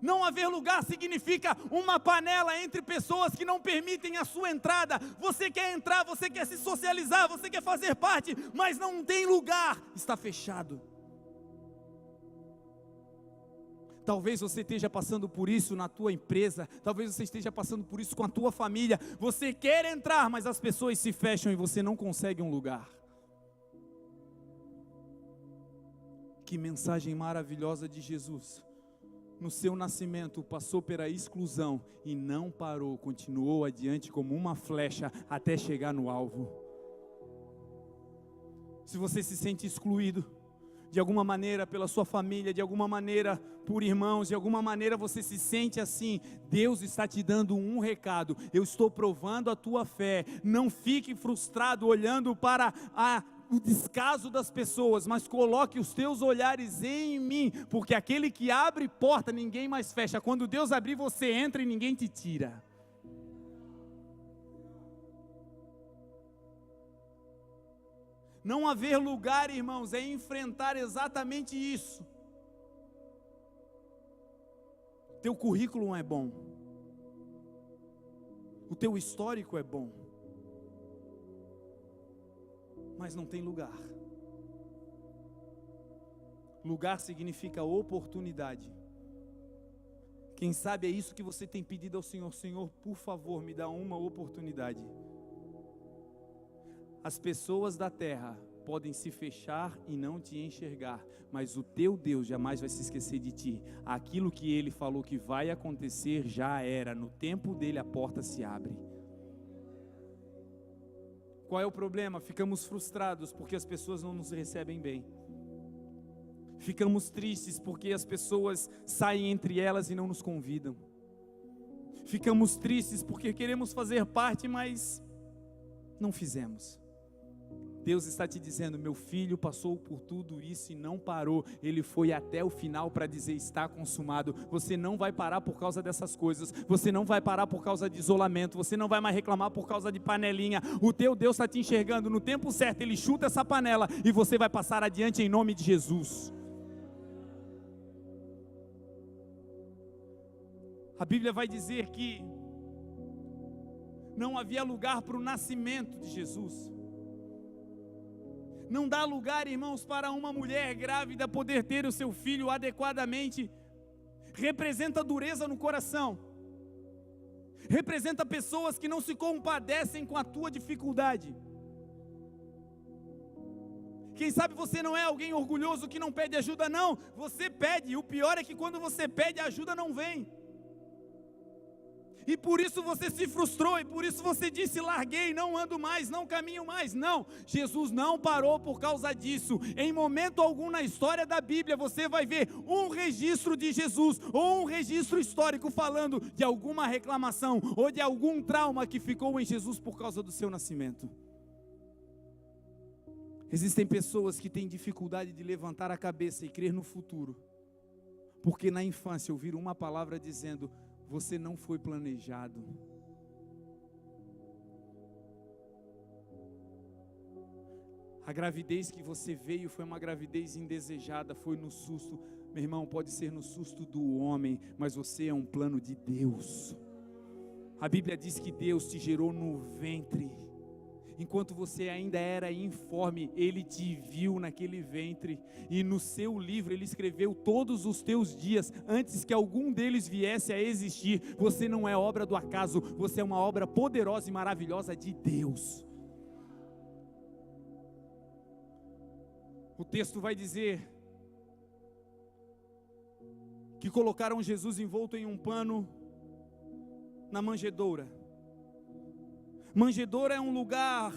[SPEAKER 1] Não haver lugar significa uma panela entre pessoas que não permitem a sua entrada. Você quer entrar, você quer se socializar, você quer fazer parte, mas não tem lugar, está fechado. Talvez você esteja passando por isso na tua empresa, talvez você esteja passando por isso com a tua família. Você quer entrar, mas as pessoas se fecham e você não consegue um lugar. Que mensagem maravilhosa de Jesus. No seu nascimento passou pela exclusão e não parou, continuou adiante como uma flecha até chegar no alvo. Se você se sente excluído, de alguma maneira pela sua família, de alguma maneira por irmãos, de alguma maneira você se sente assim, Deus está te dando um recado: eu estou provando a tua fé. Não fique frustrado olhando para o descaso das pessoas, mas coloque os teus olhares em mim, porque aquele que abre porta, ninguém mais fecha. Quando Deus abrir, você entra e ninguém te tira. Não haver lugar, irmãos, é enfrentar exatamente isso. Teu currículo não é bom, o teu histórico é bom, mas não tem lugar. Lugar significa oportunidade. Quem sabe é isso que você tem pedido ao Senhor: Senhor, por favor, me dá uma oportunidade. As pessoas da terra podem se fechar e não te enxergar, mas o teu Deus jamais vai se esquecer de ti. Aquilo que Ele falou que vai acontecer já era, no tempo dele a porta se abre. Qual é o problema? Ficamos frustrados porque as pessoas não nos recebem bem. Ficamos tristes porque as pessoas saem entre elas e não nos convidam. Ficamos tristes porque queremos fazer parte, mas não fizemos. Deus está te dizendo: meu filho passou por tudo isso e não parou. Ele foi até o final para dizer: está consumado. Você não vai parar por causa dessas coisas. Você não vai parar por causa de isolamento. Você não vai mais reclamar por causa de panelinha. O teu Deus está te enxergando. No tempo certo Ele chuta essa panela e você vai passar adiante em nome de Jesus. A Bíblia vai dizer que não havia lugar para o nascimento de Jesus. Não dá lugar, irmãos, para uma mulher grávida poder ter o seu filho adequadamente. Representa dureza no coração. Representa pessoas que não se compadecem com a tua dificuldade. Quem sabe você não é alguém orgulhoso que não pede ajuda, não. Você pede, e o pior é que quando você pede, a ajuda não vem. E por isso você se frustrou, e por isso você disse: larguei, não ando mais, não caminho mais. Não, Jesus não parou por causa disso. Em momento algum na história da Bíblia você vai ver um registro de Jesus, ou um registro histórico falando de alguma reclamação, ou de algum trauma que ficou em Jesus por causa do seu nascimento. Existem pessoas que têm dificuldade de levantar a cabeça e crer no futuro, porque na infância ouviram uma palavra dizendo: você não foi planejado. A gravidez que você veio foi uma gravidez indesejada, foi no susto. Meu irmão, pode ser no susto do homem, mas você é um plano de Deus. A Bíblia diz que Deus te gerou no ventre. Enquanto você ainda era informe, Ele te viu naquele ventre, e no seu livro Ele escreveu todos os teus dias, antes que algum deles viesse a existir. Você não é obra do acaso, você é uma obra poderosa e maravilhosa de Deus. O texto vai dizer que colocaram Jesus envolto em um pano na manjedoura. Manjedoura é um lugar,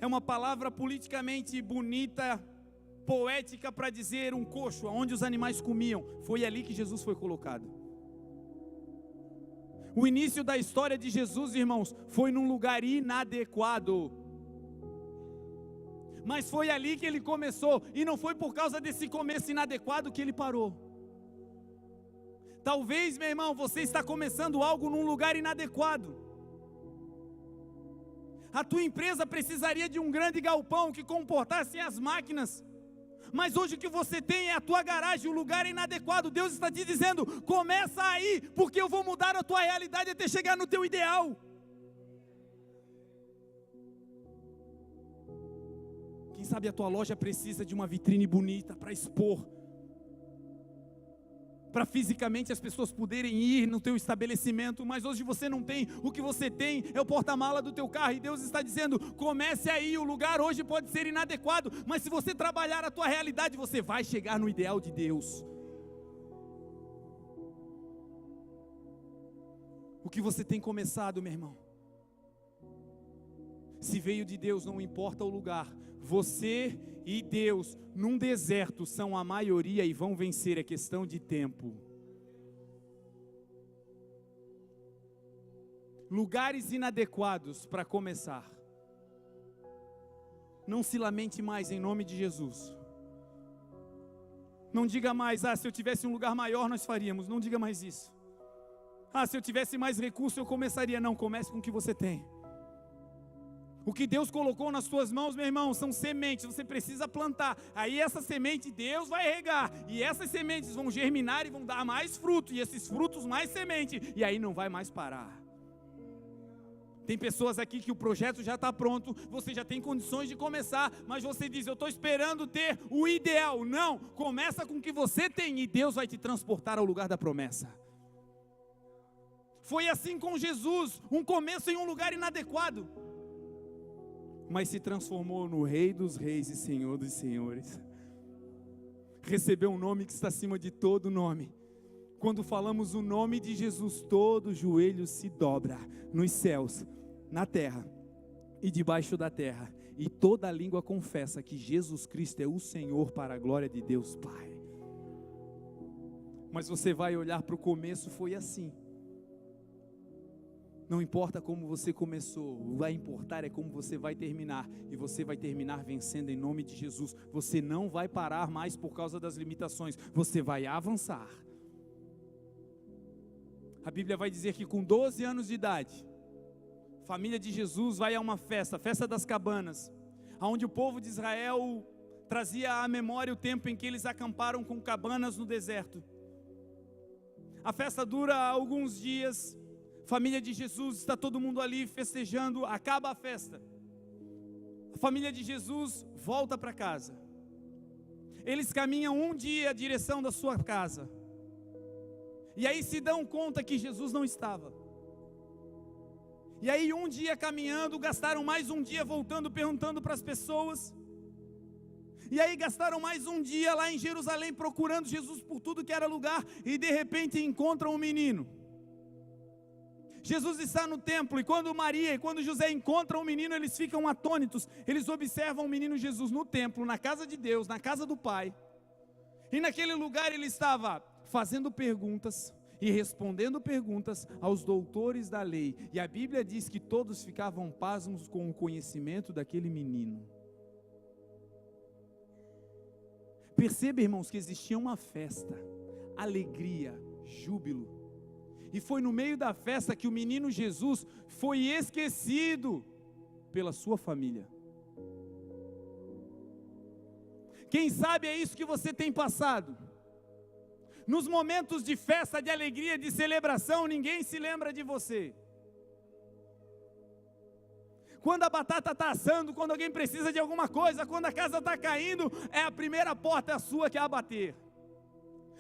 [SPEAKER 1] é uma palavra politicamente bonita, poética para dizer um coxo, onde os animais comiam. Foi ali que Jesus foi colocado. O início da história de Jesus, irmãos, foi num lugar inadequado. Mas foi ali que ele começou, e não foi por causa desse começo inadequado que ele parou. Talvez, meu irmão, você está começando algo num lugar inadequado. A tua empresa precisaria de um grande galpão que comportasse as máquinas, mas hoje o que você tem é a tua garagem, o lugar é inadequado. Deus está te dizendo: começa aí, porque eu vou mudar a tua realidade até chegar no teu ideal. Quem sabe a tua loja precisa de uma vitrine bonita para expor, para fisicamente as pessoas poderem ir no teu estabelecimento, mas hoje você não tem. O que você tem é o porta-mala do teu carro, e Deus está dizendo: comece aí. O lugar hoje pode ser inadequado, mas se você trabalhar a tua realidade, você vai chegar no ideal de Deus. O que você tem começado, meu irmão? Se veio de Deus, não importa o lugar, você e Deus, num deserto, são a maioria e vão vencer, é questão de tempo. Lugares inadequados para começar. Não se lamente mais em nome de Jesus. Não diga mais: se eu tivesse um lugar maior nós faríamos. Não diga mais isso. Se eu tivesse mais recurso eu começaria. Não, comece com o que você tem. O que Deus colocou nas tuas mãos, meu irmão, são sementes. Você precisa plantar. Aí essa semente Deus vai regar, e essas sementes vão germinar e vão dar mais fruto, e esses frutos mais semente, e aí não vai mais parar. Tem pessoas aqui que o projeto já está pronto, você já tem condições de começar, mas você diz: eu estou esperando ter o ideal. Não, começa com o que você tem, e Deus vai te transportar ao lugar da promessa. Foi assim com Jesus, um começo em um lugar inadequado, mas se transformou no Rei dos Reis e Senhor dos Senhores. Recebeu um nome que está acima de todo nome. Quando falamos o nome de Jesus, todo joelho se dobra, nos céus, na terra e debaixo da terra, e toda língua confessa que Jesus Cristo é o Senhor, para a glória de Deus Pai. Mas você vai olhar para o começo, foi assim. Não importa como você começou, o que vai importar é como você vai terminar, e você vai terminar vencendo em nome de Jesus. Você não vai parar mais por causa das limitações, você vai avançar. A Bíblia vai dizer que com 12 anos de idade, a família de Jesus vai a uma festa, a festa das cabanas, onde o povo de Israel trazia à memória o tempo em que eles acamparam com cabanas no deserto. A festa dura alguns dias. Família de Jesus, está todo mundo ali festejando, acaba a festa. A família de Jesus volta para casa. Eles caminham um dia a direção da sua casa, e aí se dão conta que Jesus não estava. E aí um dia caminhando, gastaram mais um dia voltando, perguntando para as pessoas. E aí gastaram mais um dia lá em Jerusalém, procurando Jesus por tudo que era lugar, e de repente encontram um menino. Jesus está no templo, e quando Maria e quando José encontram o menino, eles ficam atônitos. Eles observam o menino Jesus no templo, na casa de Deus, na casa do Pai. E naquele lugar ele estava fazendo perguntas e respondendo perguntas aos doutores da lei. E a Bíblia diz que todos ficavam pasmos com o conhecimento daquele menino. Perceba, irmãos, que existia uma festa, alegria, júbilo. E foi no meio da festa que o menino Jesus foi esquecido pela sua família. Quem sabe é isso que você tem passado. Nos momentos de festa, de alegria, de celebração, ninguém se lembra de você. Quando a batata está assando, quando alguém precisa de alguma coisa, quando a casa está caindo, é a primeira porta sua que é a bater.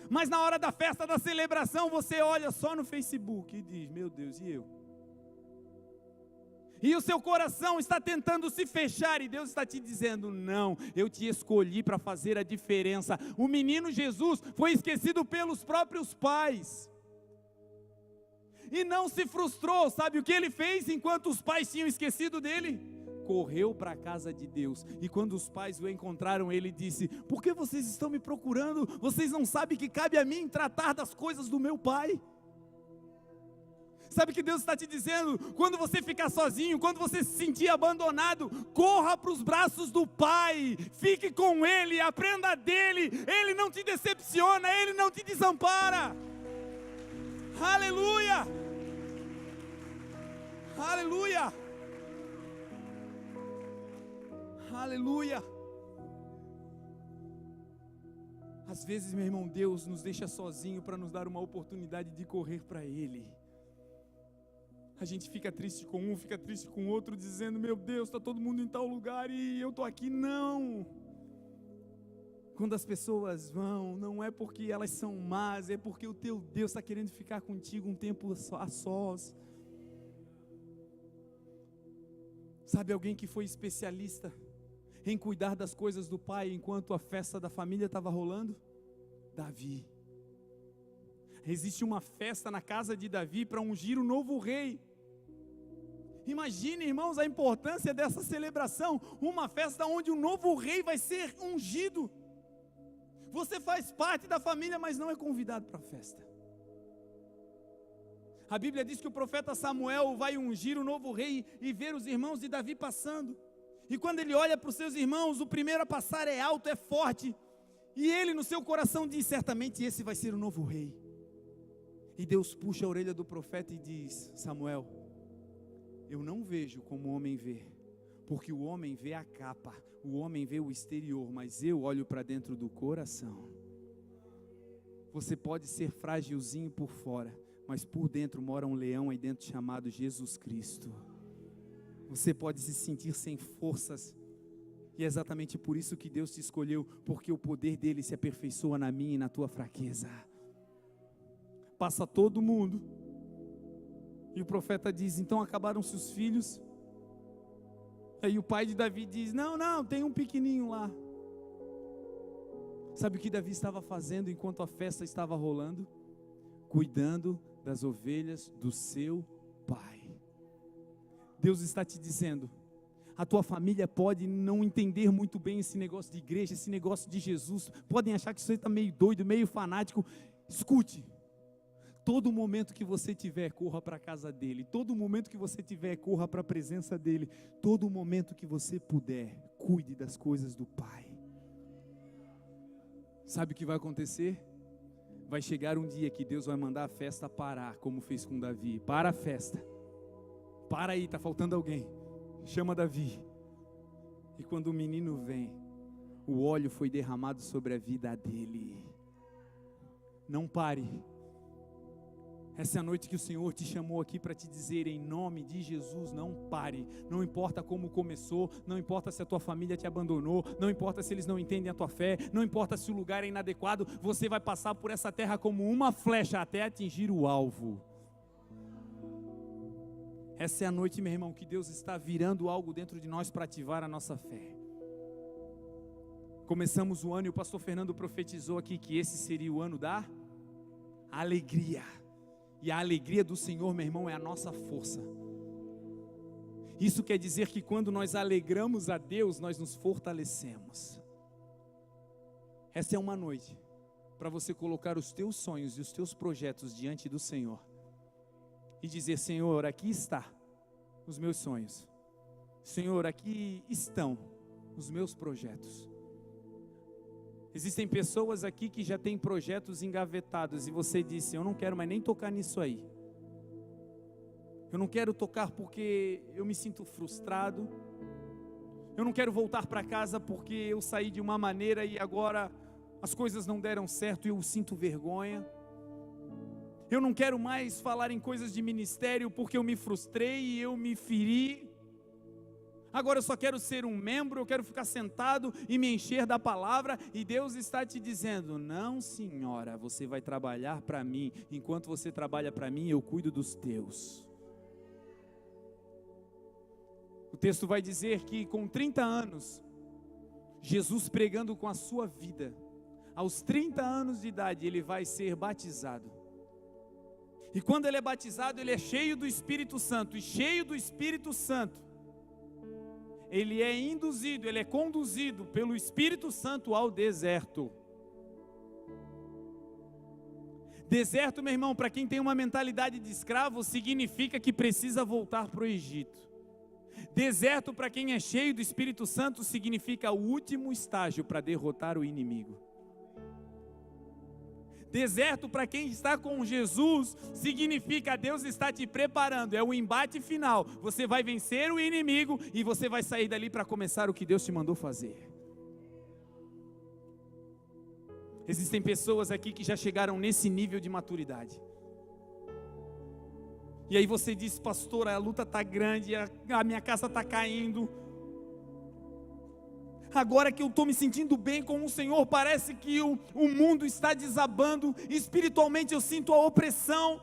[SPEAKER 1] Mas na hora da festa, da celebração, você olha só no Facebook e diz: meu Deus, e eu? E o seu coração está tentando se fechar, e Deus está te dizendo: não, eu te escolhi para fazer a diferença. O menino Jesus foi esquecido pelos próprios pais, e não se frustrou. Sabe o que ele fez enquanto os pais tinham esquecido dele? Correu para a casa de Deus, e quando os pais o encontraram, ele disse: por que vocês estão me procurando? Vocês não sabem que cabe a mim tratar das coisas do meu pai? Sabe o que Deus está te dizendo? Quando você ficar sozinho, quando você se sentir abandonado, corra para os braços do Pai, fique com Ele, aprenda dEle. Ele não te decepciona, Ele não te desampara. Aleluia! Aleluia! Aleluia! Às vezes, meu irmão, Deus nos deixa sozinho para nos dar uma oportunidade de correr para Ele. A gente fica triste com um, fica triste com o outro, dizendo: meu Deus, está todo mundo em tal lugar e eu estou aqui. Não! Quando as pessoas vão, não é porque elas são más, é porque o teu Deus está querendo ficar contigo um tempo a sós. Sabe alguém que foi especialista em cuidar das coisas do pai enquanto a festa da família estava rolando? Davi. Existe uma festa na casa de Davi para ungir o novo rei. Imagine, irmãos, a importância dessa celebração. Uma festa onde o novo rei vai ser ungido. Você faz parte da família, mas não é convidado para a festa. A Bíblia diz que o profeta Samuel vai ungir o novo rei e ver os irmãos de Davi passando. E quando ele olha para os seus irmãos, o primeiro a passar é alto, é forte. E ele no seu coração diz: certamente esse vai ser o novo rei. E Deus puxa a orelha do profeta e diz: Samuel, eu não vejo como o homem vê, porque o homem vê a capa, o homem vê o exterior, mas eu olho para dentro do coração. Você pode ser frágilzinho por fora, mas por dentro mora um leão aí dentro chamado Jesus Cristo. Você pode se sentir sem forças, e é exatamente por isso que Deus te escolheu, porque o poder dele se aperfeiçoa na minha e na tua fraqueza. Passa todo mundo, e o profeta diz: então acabaram-se os filhos. Aí o pai de Davi diz: não, tem um pequenininho lá. Sabe o que Davi estava fazendo enquanto a festa estava rolando? Cuidando das ovelhas do seu pai. Deus está te dizendo: a tua família pode não entender muito bem esse negócio de igreja, esse negócio de Jesus, podem achar que você está meio doido, meio fanático. Escute, todo momento que você tiver, corra para a casa dele. Todo momento que você tiver, corra para a presença dele. Todo momento que você puder, cuide das coisas do Pai. Sabe o que vai acontecer? Vai chegar um dia que Deus vai mandar a festa parar, como fez com Davi. Para a festa. Para aí, está faltando alguém. Chama Davi. E quando o menino vem, o óleo foi derramado sobre a vida dele. Não pare. Essa é a noite que o Senhor te chamou aqui para te dizer: em nome de Jesus, não pare. Não importa como começou, não importa se a tua família te abandonou, não importa se eles não entendem a tua fé, não importa se o lugar é inadequado, você vai passar por essa terra como uma flecha até atingir o alvo. Essa é a noite, meu irmão, que Deus está virando algo dentro de nós para ativar a nossa fé. Começamos o ano e o pastor Fernando profetizou aqui que esse seria o ano da alegria. E a alegria do Senhor, meu irmão, é a nossa força. Isso quer dizer que quando nós alegramos a Deus, nós nos fortalecemos. Essa é uma noite para você colocar os teus sonhos e os teus projetos diante do Senhor e dizer: Senhor, aqui está os meus sonhos. Senhor, aqui estão os meus projetos. Existem pessoas aqui que já têm projetos engavetados e você disse: eu não quero mais nem tocar nisso aí. Eu não quero tocar porque eu me sinto frustrado. Eu não quero voltar para casa porque eu saí de uma maneira e agora as coisas não deram certo e eu sinto vergonha. Eu não quero mais falar em coisas de ministério porque eu me frustrei e eu me feri. Agora eu só quero ser um membro, eu quero ficar sentado e me encher da palavra. E Deus está te dizendo: não, senhora, você vai trabalhar para mim. Enquanto você trabalha para mim, eu cuido dos teus. O texto vai dizer que com 30 anos, Jesus pregando com a sua vida, aos 30 anos de idade, ele vai ser batizado. E quando ele é batizado, ele é cheio do Espírito Santo. E cheio do Espírito Santo, ele é induzido, ele é conduzido pelo Espírito Santo ao deserto. Deserto, meu irmão, para quem tem uma mentalidade de escravo, significa que precisa voltar para o Egito. Deserto, para quem é cheio do Espírito Santo, significa o último estágio para derrotar o inimigo. Deserto, para quem está com Jesus, significa Deus está te preparando, é o embate final. Você vai vencer o inimigo e você vai sair dali para começar o que Deus te mandou fazer. Existem pessoas aqui que já chegaram nesse nível de maturidade. E aí você diz: pastor, a luta está grande, a minha casa está caindo. Agora que eu estou me sentindo bem com o Senhor, parece que o mundo está desabando. Espiritualmente eu sinto a opressão.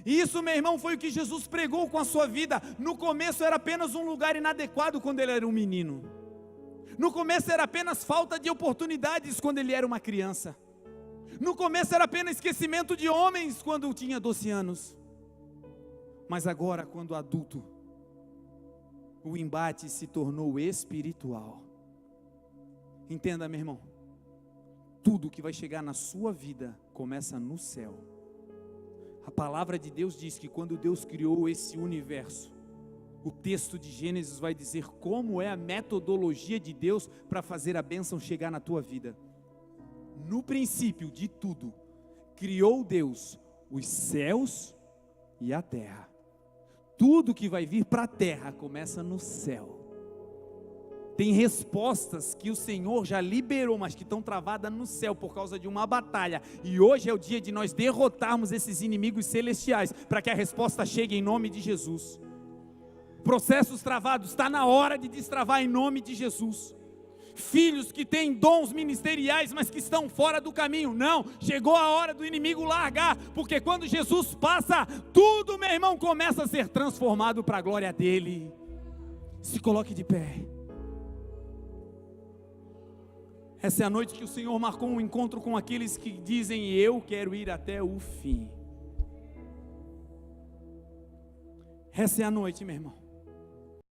[SPEAKER 1] E isso, meu irmão, foi o que Jesus pregou com a sua vida. No começo era apenas um lugar inadequado quando ele era um menino. No começo era apenas falta de oportunidades quando ele era uma criança. No começo era apenas esquecimento de homens quando tinha 12 anos. Mas agora, quando adulto, o embate se tornou espiritual. Entenda, meu irmão, tudo que vai chegar na sua vida começa no céu. A palavra de Deus diz que quando Deus criou esse universo, o texto de Gênesis vai dizer como é a metodologia de Deus para fazer a bênção chegar na tua vida. No princípio de tudo, criou Deus os céus e a terra. Tudo que vai vir para a terra começa no céu. Tem respostas que o Senhor já liberou, mas que estão travadas no céu por causa de uma batalha. E hoje é o dia de nós derrotarmos esses inimigos celestiais, para que a resposta chegue em nome de Jesus. Processos travados, está na hora de destravar em nome de Jesus. Filhos que têm dons ministeriais, mas que estão fora do caminho, não, chegou a hora do inimigo largar, porque quando Jesus passa, tudo, meu irmão, começa a ser transformado para a glória dele. Se coloque de pé. Essa é a noite que o Senhor marcou um encontro com aqueles que dizem: eu quero ir até o fim. Essa é a noite, meu irmão,